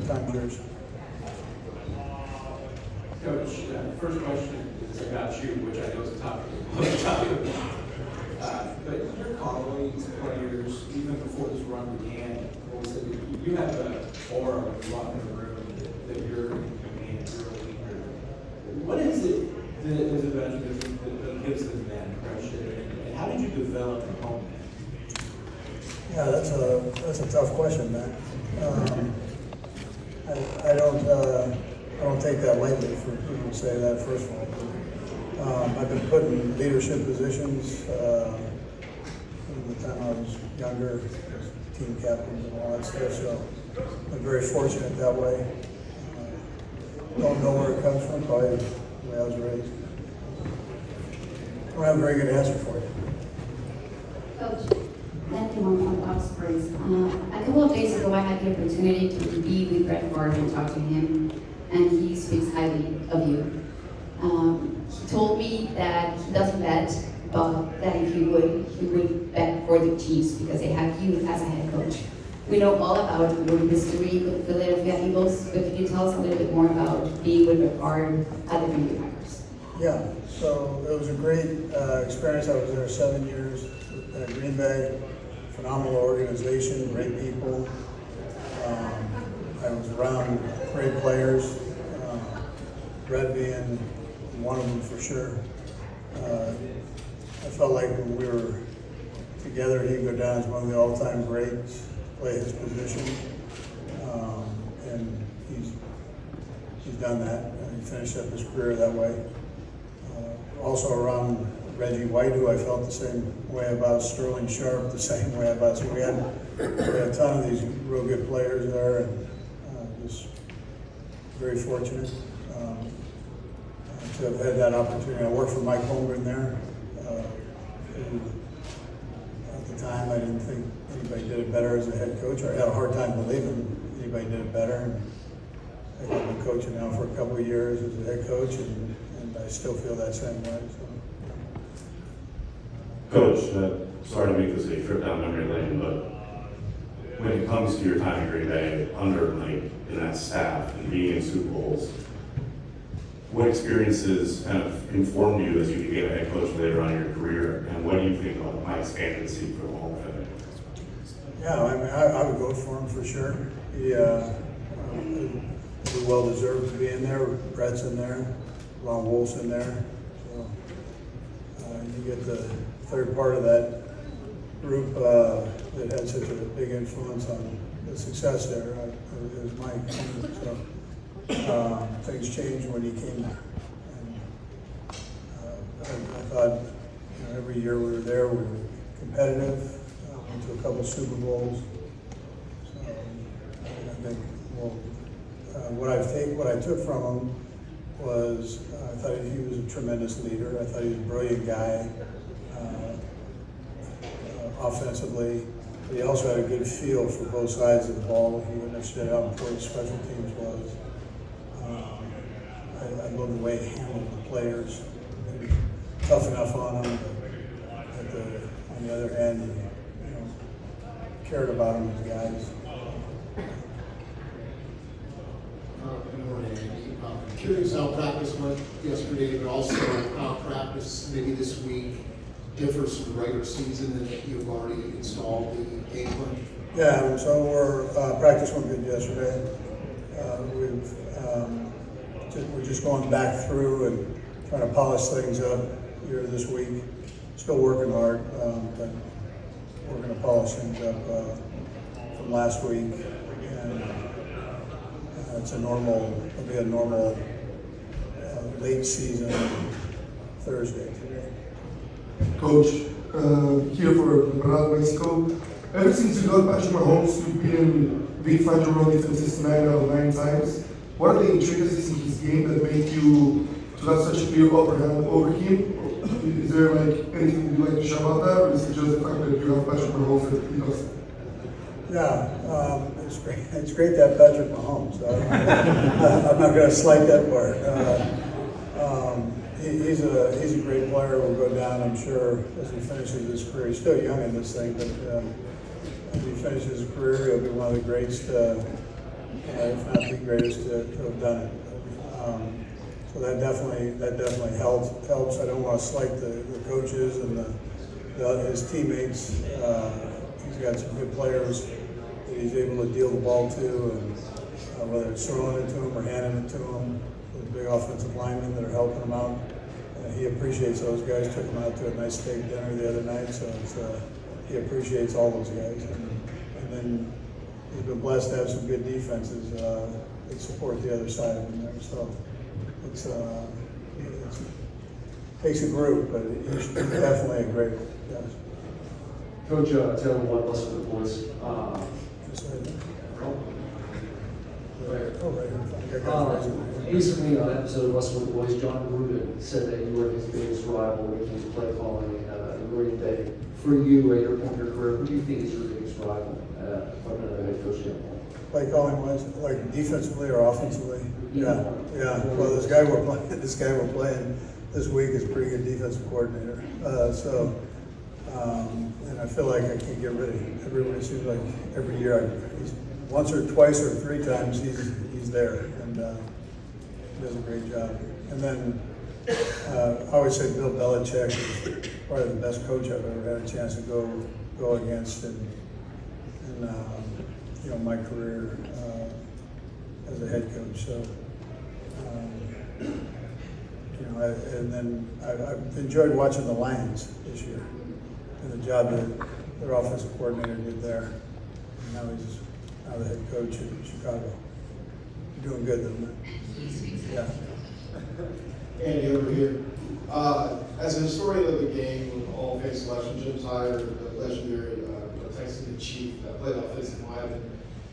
time's yours. Coach, first question is about you, which I know is a topic. But your colleagues, players, even before this run began, always said that you have an aura when you walk in the room that you're in command, you're a leader. What is it that is about you that gives them that impression? And how did you develop and hone that? Yeah, that's a tough question, man. I don't take that lightly for people to say that, first of all. I've been put in leadership positions from the time I was younger, as team captains and all that stuff, so I'm very fortunate that way. Don't know where it comes from, probably the way I was raised. I don't have a very good answer for you. Coach, Matthew from Oxford. A couple of days ago, I had the opportunity to be with Brett Favre and talk to him, and he speaks highly of you. He told me that he doesn't bet, but that if he would bet for the Chiefs because they have you as a head coach. We know all about your history with the Philadelphia Eagles, but can you tell us a little bit more about being with Brett Favre at the Green Bay Packers? Yeah, so it was a great experience. I was there 7 years at Green Bay. Phenomenal organization, great people. I was around great players, Brett being one of them for sure. I felt like when we were together, he'd go down as one of the all-time greats, play his position, and he's done that. He finished up his career that way. Also around Reggie White, who I felt the same way about, Sterling Sharp, the same way about. So we had a ton of these real good players there, and just very fortunate to have had that opportunity. I worked for Mike Holmgren there. Who, at the time, I didn't think anybody did it better as a head coach. I had a hard time believing anybody did it better. And I've been coaching now for a couple of years as a head coach, and I still feel that same way. So. Coach, sorry to make this a trip down memory lane, but when it comes to your time at Green Bay, under Mike and that staff, and being in Super Bowls, what experiences kind of informed you as you became a head coach later on in your career, and what do you think about Mike's candidacy for the Hall of Fame? Yeah, I mean, I would vote for him for sure. He well deserved to be in there. Brett's in there, Ron Wolf's in there. So you get the third part of that group that had such a big influence on the success there. It was Mike. So things changed when he came. And I thought every year we were there, we were competitive. Went to a couple of Super Bowls. So I think, what I took from him was I thought he was a tremendous leader. I thought he was a brilliant guy offensively. But he also had a good feel for both sides of the ball. He understood how important special teams was. I love the way he handled the players. He was tough enough on them, but on the other hand, he cared about them as guys. Good morning, Andy. I'm curious how practice went yesterday, but also how practice maybe this week differs from the regular season and that you've already installed the game plan. Yeah, so practice went good yesterday. We're just going back through and trying to polish things up here this week. Still working hard, but we're going to polish things up from last week. And it'll be a normal late season Thursday today. Coach, here for Ronaldo, Mexico. Ever since you got Patrick Mahomes, you've been big fan of Ronnie since 9 out of 9 times. What are the intricacies in his game that make you to have such a clear upper hand over him? Is there anything you'd like to share about that, or is it just the fact that you have Patrick Mahomes that he does? Yeah, it's great. It's great to have Patrick Mahomes. I'm not going to slight that part. He's a great player. Will go down, I'm sure, as he finishes his career. He's still young in this thing, but as he finishes his career, he'll be one of the greats to if not the greatest to have done it. So that definitely helps. I don't want to slight the coaches and his teammates. He's got some good players that he's able to deal the ball to, and whether it's throwing it to him or handing it to him, the big offensive linemen that are helping him out. He appreciates those guys. Took him out to a nice steak dinner the other night, so he appreciates all those guys. And then he's been blessed to have some good defenses that support the other side of him there. So it takes a group, but he's definitely a great one. Yes. Coach, tell me what West with the boys. Just right there. Right. Oh, right. I got it. Recently, on an episode of West with the Boys, John Gruden said that you were his biggest rival in his play calling in Green Bay. For you, at your point in your career, who do you think is your biggest rival from another head coach standpoint? Play calling wise, like defensively or offensively? Yeah. Yeah. Well, this guy we're playing this week is a pretty good defensive coordinator. And I feel like I can't get rid of him. Everybody seems like every year, he's once or twice or three times he's there, and he does a great job. And then I always say Bill Belichick is probably the best coach I've ever had a chance to go against in my career as a head coach. So and then I've enjoyed watching the Lions this year and the job that their offensive coordinator did there. And now he's the head coach in Chicago. You're doing good, though, man. Yeah. Andy, over here. As a historian of the game, with the Hall of Fame selection, Jim Tyler, the legendary Texas chief that played offensive lineman,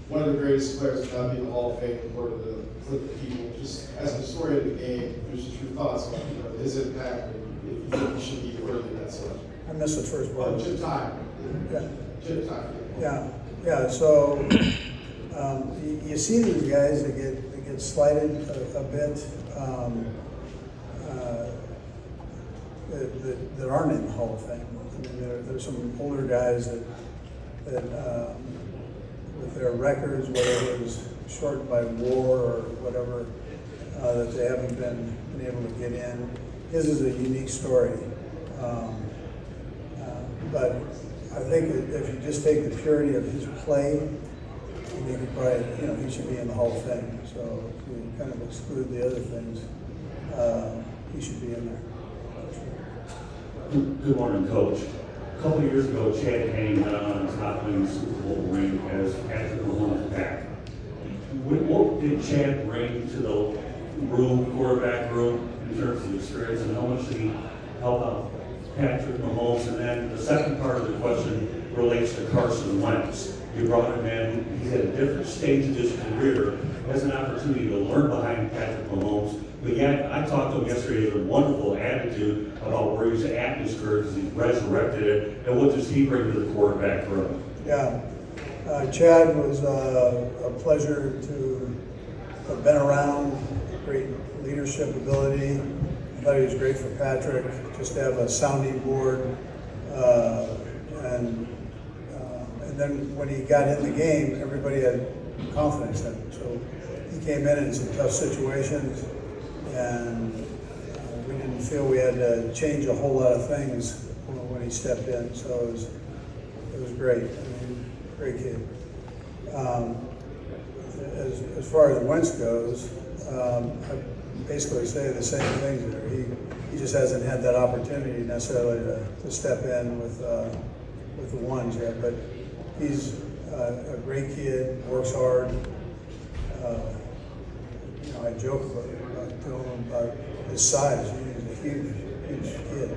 one of the greatest players to not be in the Hall of Fame, according to the clip of people. Just as a historian of the game, just your thoughts on his impact, and if you think he should be worthy of that selection. I missed the first one. Jim Tyler. Yeah. Jim Tyler. Yeah. So you see these guys that get slighted a bit that aren't in the Hall of Fame. I mean, there's some older guys that with their records, whether it was shortened by war or whatever, that they haven't been able to get in. His is a unique story. But I think if you just take the purity of his play, you could probably, he should be in the Hall of Fame. So if you kind of exclude the other things, he should be in there. Good morning, Coach. A couple of years ago, Chad Henne went on his not winning Super Bowl ring as Patrick Mahomes' back. What did Chad bring to the quarterback room, in terms of experience, and how much did he help out Patrick Mahomes? And then the second part of the question relates to Carson Wentz. You brought him in, he's at a different stage of his career, has an opportunity to learn behind Patrick Mahomes. But yet, I talked to him yesterday, he has a wonderful attitude about where he's at in his career because he's resurrected it. And what does he bring to the quarterback room? Yeah. Chad was a pleasure to have been around, great leadership ability. I thought he was great for Patrick, just to have a sounding board. And then when he got in the game, everybody had confidence in him. So he came in some tough situations, and we didn't feel we had to change a whole lot of things when he stepped in. So it was great. I mean, great kid. As far as Wentz goes, I basically say the same things there. He just hasn't had that opportunity necessarily to step in with the ones yet, but he's a great kid, works hard. I joke about his size. He's a huge kid.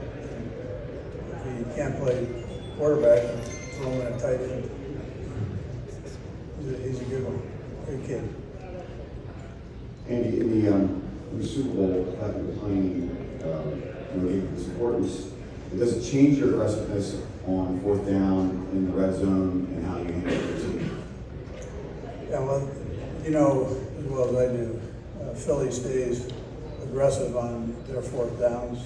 If he can't play quarterback, throw him in a tight end. He's a good one, good kid. Andy, in the Super Bowl, the fact that you're playing, its importance, does it change your aggressiveness on fourth down in the red zone and how you handle your team? Yeah, well, you know as well as I do, Philly stays aggressive on their fourth downs.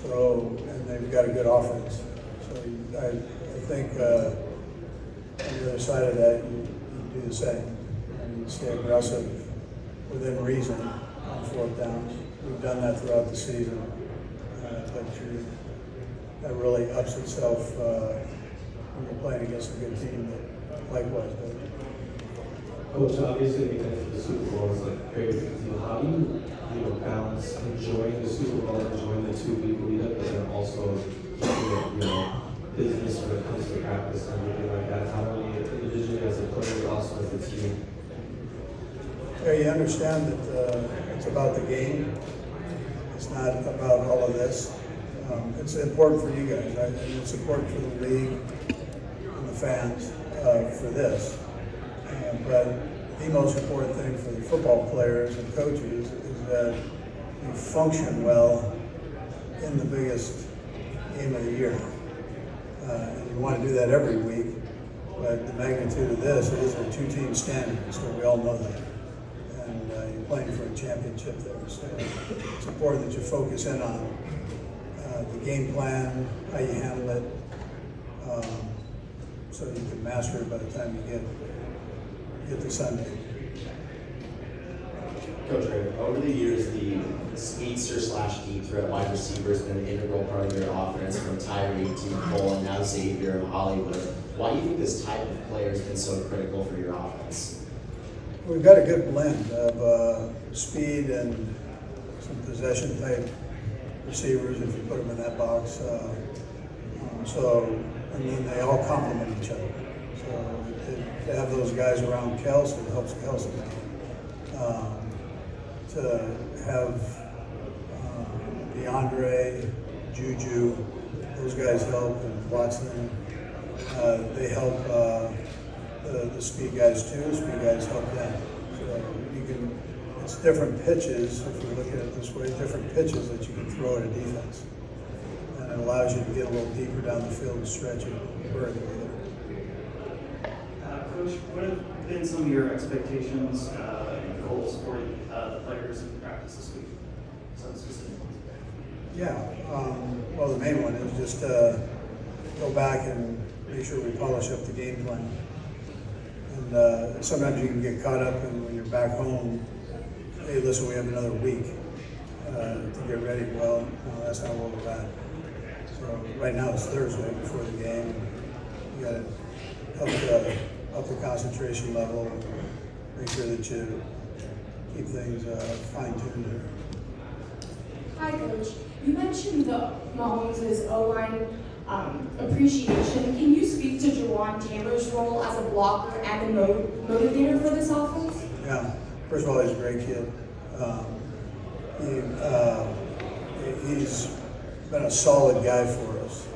And they've got a good offense. So I think on the other side of that, you do the same. you stay aggressive within reason on fourth downs. We've done that throughout the season, but that really ups itself when you're playing against a good team that likewise does. Coach, obviously making it to the Super Bowl is like very big deal. How do you balance enjoying the Super Bowl, enjoying the 2-week lead up, but then also keeping it, business when it comes to practice and everything like that? Not only individually as a player, but also as a team. Yeah, you understand that it's about the game. It's not about all of this. It's important for you guys, right? And it's important for the league and the fans for this. But the most important thing for the football players and coaches is that you function well in the biggest game of the year. And you want to do that every week, but the magnitude of this, it is a two-team standard, so we all know that. And you're playing for a championship there, so it's important that you focus in on the game plan, how you handle it, so you can master it by the time you get to Sunday. Coach Ray, over the years, the speedster / deep threat wide receiver has been an integral part of your offense, from Tyreek to Cole and now Xavier and Hollywood. Why do you think this type of player has been so critical for your offense? We've got a good blend of speed and some possession type receivers, if you put them in that box. And then they all complement each other. So to have those guys around Kelce, it helps Kelce. To have DeAndre, Juju, those guys help, and Watson, they help the speed guys too. The speed guys help them. So it's different pitches, if you look at it this way, different pitches that you can throw at a defense. And it allows you to get a little deeper down the field and stretch it vertically. Coach, what have been some of your expectations and goals for the players in practice this week? Some specific ones. Yeah, well, the main one is just go back and make sure we polish up the game plan. And sometimes you can get caught up in when you're back home, hey, listen, we have another week to get ready. Well, no, that's not what we're at. So right now it's Thursday before the game. You got to up the concentration level, make sure that you keep things fine-tuned here. Hi, Coach. You mentioned the Mahomes' O-line appreciation. Can you speak to Jawan Taylor's role as a blocker and a motivator for this offense? Yeah, first of all, he's a great kid. He's been a solid guy for us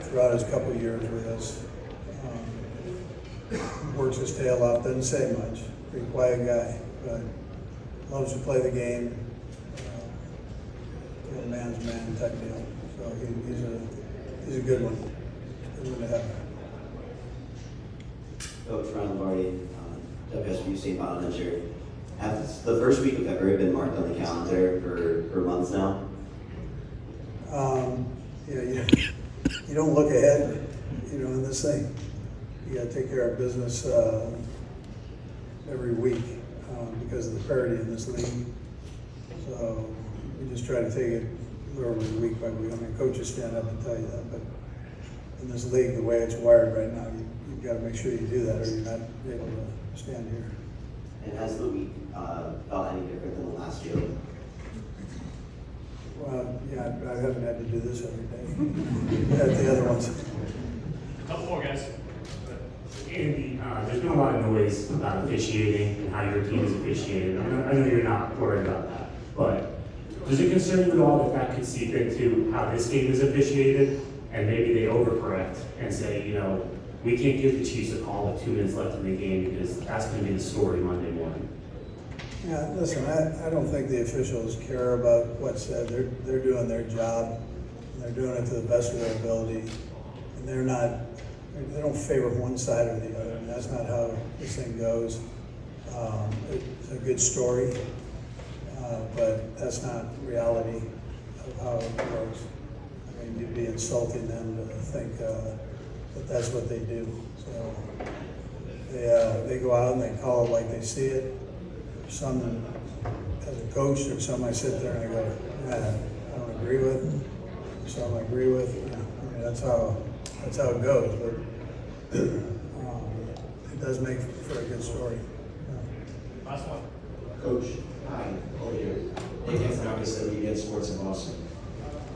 throughout his couple of years with us. Works his tail off, doesn't say much, pretty quiet guy, but loves to play the game. Man's man type deal. So he's a good one. Good one to have. Coach Ron Lombardi, WSU St. Bonaventure. Has the first week of February been marked on the calendar for months now? You don't look ahead, in this thing. You got to take care of business every week because of the parity in this league. So we just try to take it literally week by week. I mean, coaches stand up and tell you that, but in this league, the way it's wired right now, you've got to make sure you do that, or you're not able to stand here. And has the week felt any different than the last year? Well, yeah, I haven't had to do this every day. At the other ones. Couple more guys. Andy, there's been a lot of noise about officiating and how your team is officiated. I know you're not worried about that, but does it concern you at all that could seep into how this game is officiated, and maybe they overcorrect and say, we can't give the Chiefs a call with 2 minutes left in the game because that's going to be the story Monday morning? Yeah, listen, I don't think the officials care about what's said. They're doing their job, and they're doing it to the best of their ability, and they don't favor one side or the other. I mean, that's not how this thing goes. It's a good story, but that's not reality of how it works. I mean, you'd be insulting them to think that that's what they do. So They go out and they call it like they see it. Some, as a coach, there's some I sit there and I go, man, I don't agree with. Some I agree with. You know, I mean, that's how it goes. But it does make for a good story. Last one. Coach, hi, over here. Nick Antonakis, WBN Sports in Boston.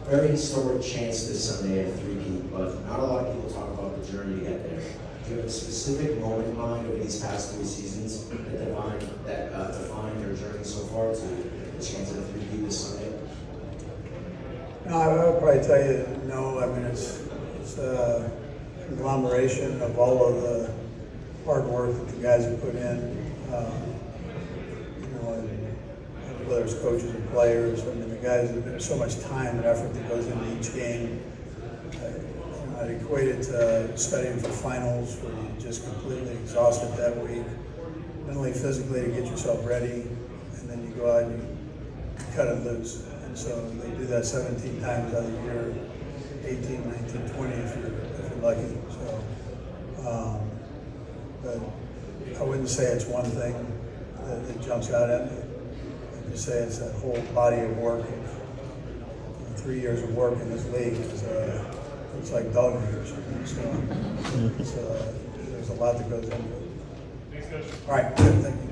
Very historic chance this Sunday at 3P, but not a lot of people talk about the journey to get there. Do you have a specific moment in mind over these past 3 seasons that define your journey so far to the chance at a 3P this Sunday? No, I would probably tell you no. I mean, it's a conglomeration of all of the hard work that the guys have put in. And whether it's coaches and players, I mean, the guys, there's so much time and effort that goes into each game. I'd equate it to studying for finals where you're just completely exhausted that week, mentally, physically, to get yourself ready, and then you go out and you cut it loose. And so they do that 17 times out of the year, 18, 19, 20 if you're lucky. So, but I wouldn't say it's one thing that jumps out at me. I'd just say it's a whole body of work of 3 years of work in this league. It's like dog years. So there's a lot that goes into it. Thanks, Coach. All right, good, thank you.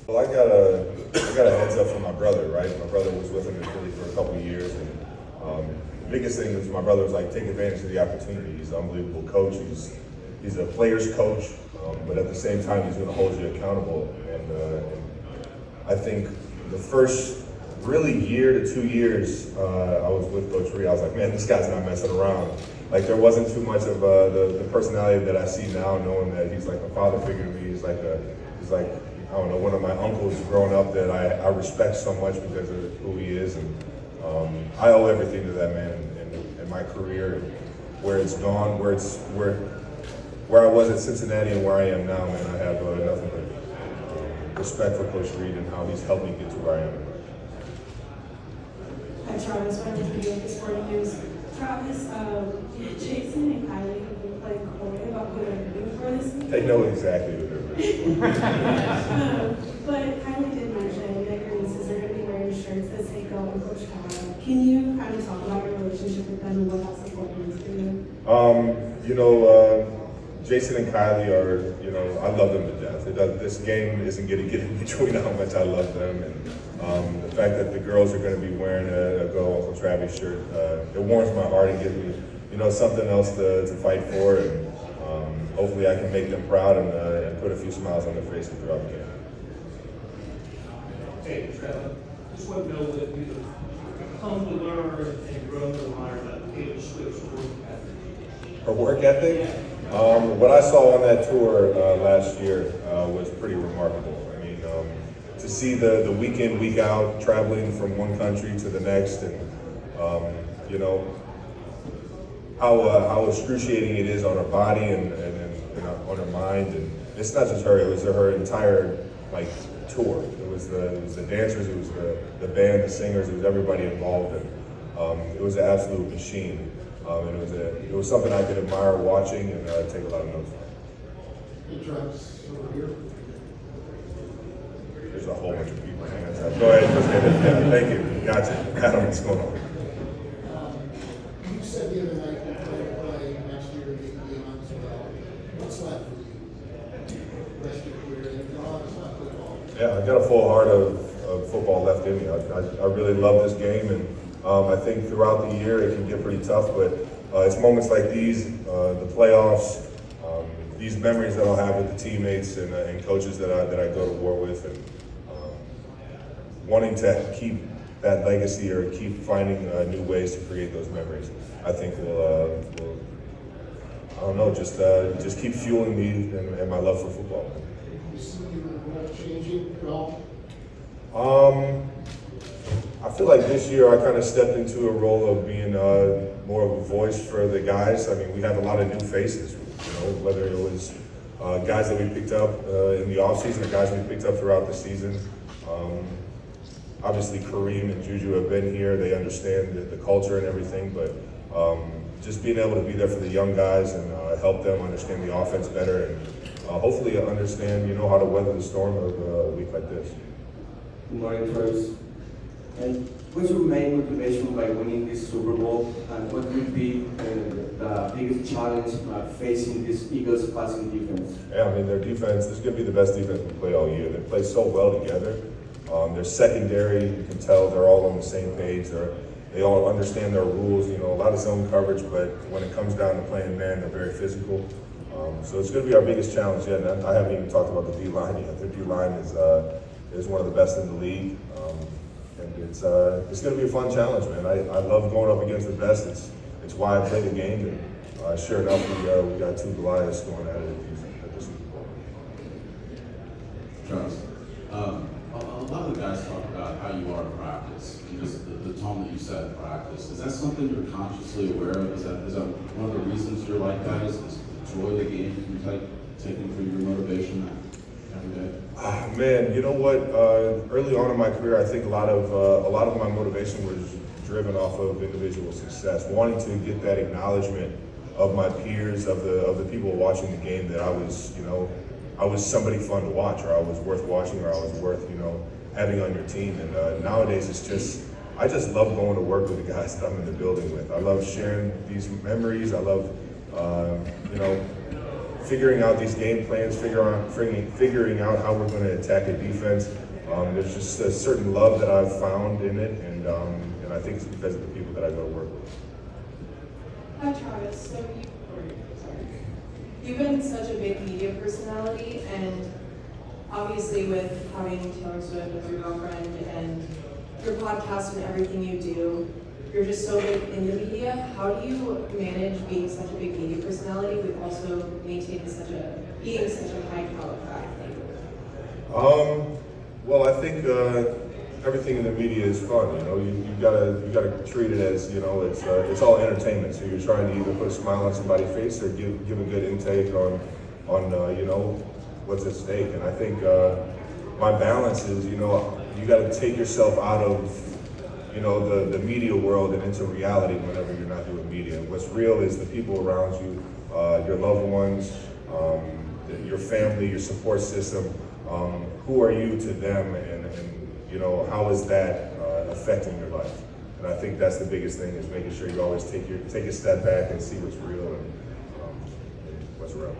Well, I got a heads up from my brother, right? My brother was with him in Philly for a couple of years, and the biggest thing is my brother was like, take advantage of the opportunity. He's an unbelievable coach. He's a player's coach, but at the same time, he's going to hold you accountable. And I think the first really year to 2 years, I was with Coach Reid. I was like, man, this guy's not messing around. Like, there wasn't too much of the personality that I see now, knowing that he's like a father figure to me. He's like I don't know, one of my uncles growing up that I respect so much because of who he is. And I owe everything to that man in my career, and where it's gone, where I was at Cincinnati and where I am now, man. I have nothing but respect for Coach Reid and how he's helped me get to where I am. Hi, Travis. My name is Bianca Sporting News. Travis, Jason and Kylie have been playing coy about who they're rooting for this season. They know exactly who they're rooting for. But Kylie did mention that your nieces are going to be wearing shirts that say "Go" and Coach Kyle. Can you kind of talk about your relationship with them and what that support means for you? Jason and Kylie are, I love them to death. This game isn't going to get in between how much I love them. And the fact that the girls are going to be wearing a Go Uncle Travis shirt, it warms my heart and gives me, something else to fight for. And hopefully I can make them proud and put a few smiles on their faces throughout the game. Hey, Trevor, just want to know that you've come to learn and grow to admire that Taylor Swift's work ethic. Her work ethic? What I saw on that tour last year was pretty remarkable. I mean, to see the week in, week out, traveling from one country to the next, and how excruciating it is on her body and on her mind. And it's not just her; it was her entire tour. It was the dancers, it was the band, the singers, it was everybody involved, and it was an absolute machine. And it was something I could admire watching and take a lot of notes from. Hey, Travis, over here. There's a whole bunch of people hanging outside. Go ahead, yeah, thank you. Gotcha. Adam, what's going on? You said the other night you plan to play next year and beyond as well. What's left for you? The rest of your career, and beyond, it's not football. Yeah, I got a full heart of football left in me. I really love this game, and I think throughout the year it can get pretty tough, but it's moments like these, the playoffs, these memories that I'll have with the teammates and coaches that I go to war with, and wanting to keep that legacy or keep finding new ways to create those memories. I think will I don't know, just keep fueling me and my love for football. You see your role changing at all? I feel like this year I kind of stepped into a role of being more of a voice for the guys. I mean, we have a lot of new faces, whether it was guys that we picked up in the offseason or guys we picked up throughout the season. Obviously, Kareem and Juju have been here. They understand the culture and everything, but just being able to be there for the young guys and help them understand the offense better and hopefully understand, how to weather the storm of a week like this. Good morning, Travis. And what's your main motivation by winning this Super Bowl, and what would be the biggest challenge facing this Eagles passing defense? Yeah, I mean, their defense, this is going to be the best defense we play all year. They play so well together. Their secondary, you can tell they're all on the same page. They all understand their rules, a lot of zone coverage, but when it comes down to playing man, they're very physical. So it's going to be our biggest challenge yet. And I haven't even talked about the D-line yet. Their D-line is one of the best in the league. And it's going to be a fun challenge, man. I love going up against the best. It's why I play the game. And sure enough, we got two Goliaths going at it at this Super Bowl. Travis, a lot of the guys talk about how you are in practice and just the tone that you set in practice. Is that something you're consciously aware of? Is that one of the reasons you're like that? Is enjoy the game you taking for your motivation every day? Man, you know what? Early on in my career, I think a lot of my motivation was driven off of individual success, wanting to get that acknowledgement of my peers, of the people watching the game, that I was somebody fun to watch, or I was worth watching, or I was worth having on your team. And nowadays, I just love going to work with the guys that I'm in the building with. I love sharing these memories. I love figuring out these game plans, figuring out how we're going to attack a defense. There's just a certain love that I've found in it, and I think it's because of the people that I go to work with. Hi Travis, so you've been such a big media personality, and obviously with having Taylor Swift as your girlfriend and your podcast and everything you do, you're just so big in the media. How do you manage being such a big media personality with also maintaining being such a high caliber athlete? Well, I think everything in the media is fun. You gotta treat it as it's all entertainment. So you're trying to either put a smile on somebody's face or give a good intake on what's at stake. And I think my balance is you got to take yourself out of the media world and into reality whenever you're not doing media. What's real is the people around you, your loved ones, your family, your support system. Who are you to them, and how is that affecting your life? And I think that's the biggest thing, is making sure you always take a step back and see what's real and what's real.